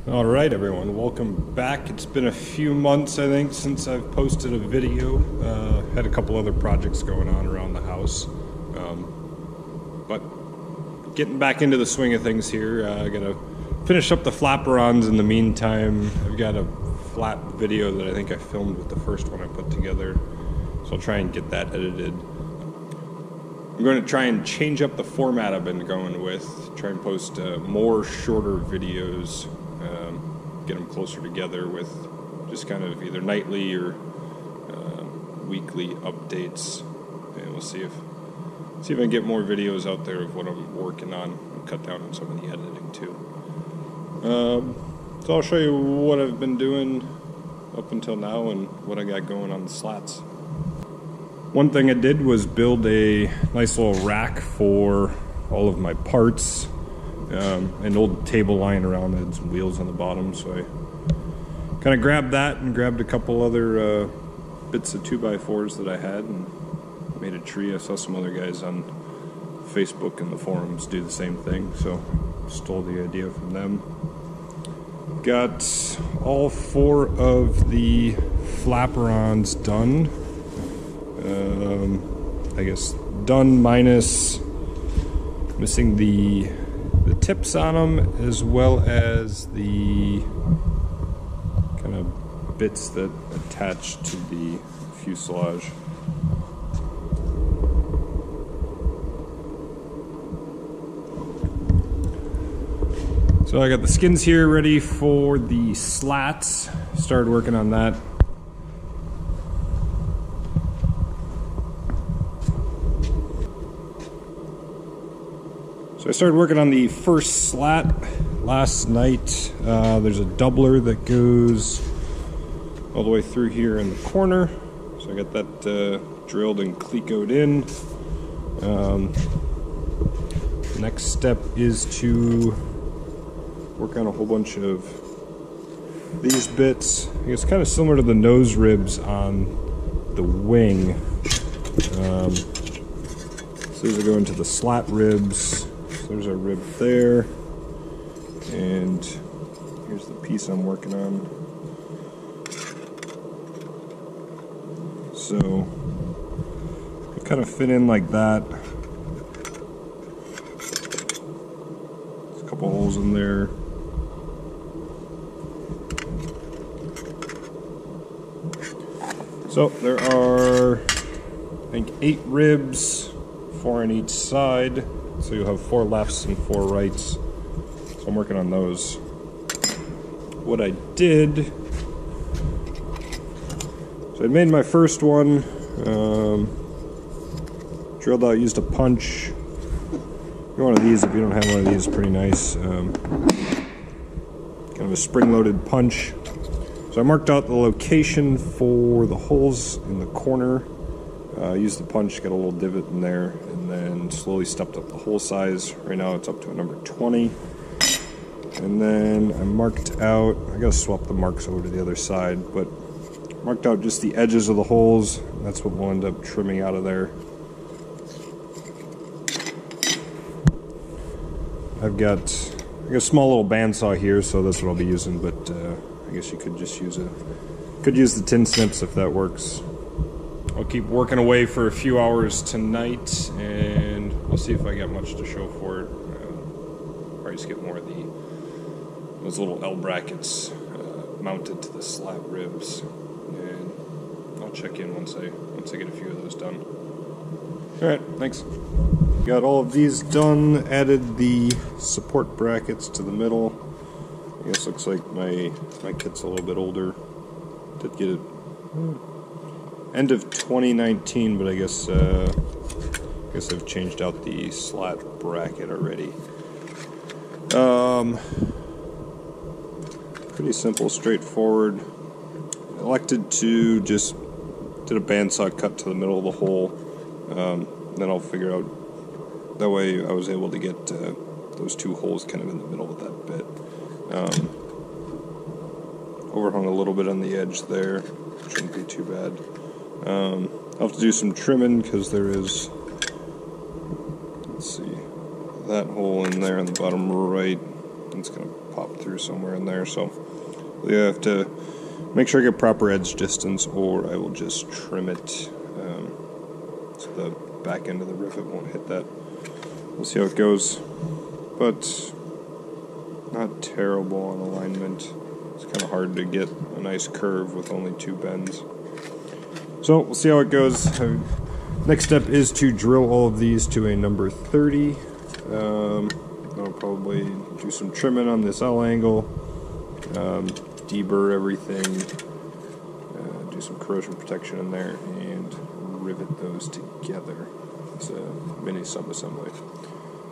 Alright everyone, welcome back. It's been a few months I think since I've posted a video. Had a couple other projects going on around the house. But getting back into the swing of things here. I gotta finish up the flaperons in the meantime. I've got a flat video that I think I filmed with the first one I put together. So I'll try and get that edited. I'm going to try and change up the format I've been going with. Try and post more shorter videos. Get them closer together with just kind of either nightly or weekly updates, and we'll see if I can get more videos out there of what I'm working on and cut down on some of the editing too. So I'll show you what I've been doing up until now and what I got going on the slats. One thing I did was build a nice little rack for all of my parts. An old table lying around that had some wheels on the bottom, so I kind of grabbed that and grabbed a couple other bits of 2x4s that I had and made a tree. I saw some other guys on Facebook and the forums do the same thing, so stole the idea from them. Got all 4 of the flaperons done. I guess done minus missing the tips on them, as well as the kind of bits that attach to the fuselage. So I got the skins here ready for the slats. Started working on that. So I started working on the first slat last night. There's a doubler that goes all the way through here in the corner. So I got that drilled and clecoed in. Next step is to work on a whole bunch of these bits. I guess kind of similar to the nose ribs on the wing. So these are going to the slat ribs. There's our rib there, and here's the piece I'm working on. So it kind of fit in like that. There's a couple holes in there. So there are, I think, 8 ribs, 4 on each side. So you'll have 4 lefts and 4 rights. So I'm working on those. What I did, so I made my first one, drilled out, used a punch. One of these, if you don't have one of these, pretty nice. Kind of a spring-loaded punch. So I marked out the location for the holes in the corner. Used the punch, got a little divot in there, and then slowly stepped up the hole size. Right now it's up to a number 20. And then I marked out, I gotta swap the marks over to the other side, but marked out just the edges of the holes. That's what we'll end up trimming out of there. I've got a small little bandsaw here, so that's what I'll be using, but I guess you could just use the tin snips if that works. I'll keep working away for a few hours tonight, and I'll see if I got much to show for it. Probably just get more of those little L brackets mounted to the slat ribs, and I'll check in once I get a few of those done. All right, thanks. Got all of these done. Added the support brackets to the middle. I guess looks like my kit's a little bit older. Did get it. End of 2019, but I guess I've changed out the slat bracket already. Pretty simple, straightforward. Elected to just did a bandsaw cut to the middle of the hole. Then I'll figure out. That way, I was able to get those 2 holes kind of in the middle of that bit. Overhung a little bit on the edge there. Shouldn't be too bad. I'll have to do some trimming because there is, let's see, that hole in there on the bottom right. It's going to pop through somewhere in there. So you have to make sure I get proper edge distance, or I will just trim it so the back end of the rivet won't hit that. We'll see how it goes, but not terrible on alignment. It's kind of hard to get a nice curve with only 2 bends. So we'll see how it goes. Next step is to drill all of these to a number 30. I'll probably do some trimming on this L angle, deburr everything, do some corrosion protection in there, and rivet those together. It's a mini sub-assembly.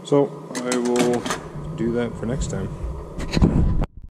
So I will do that for next time.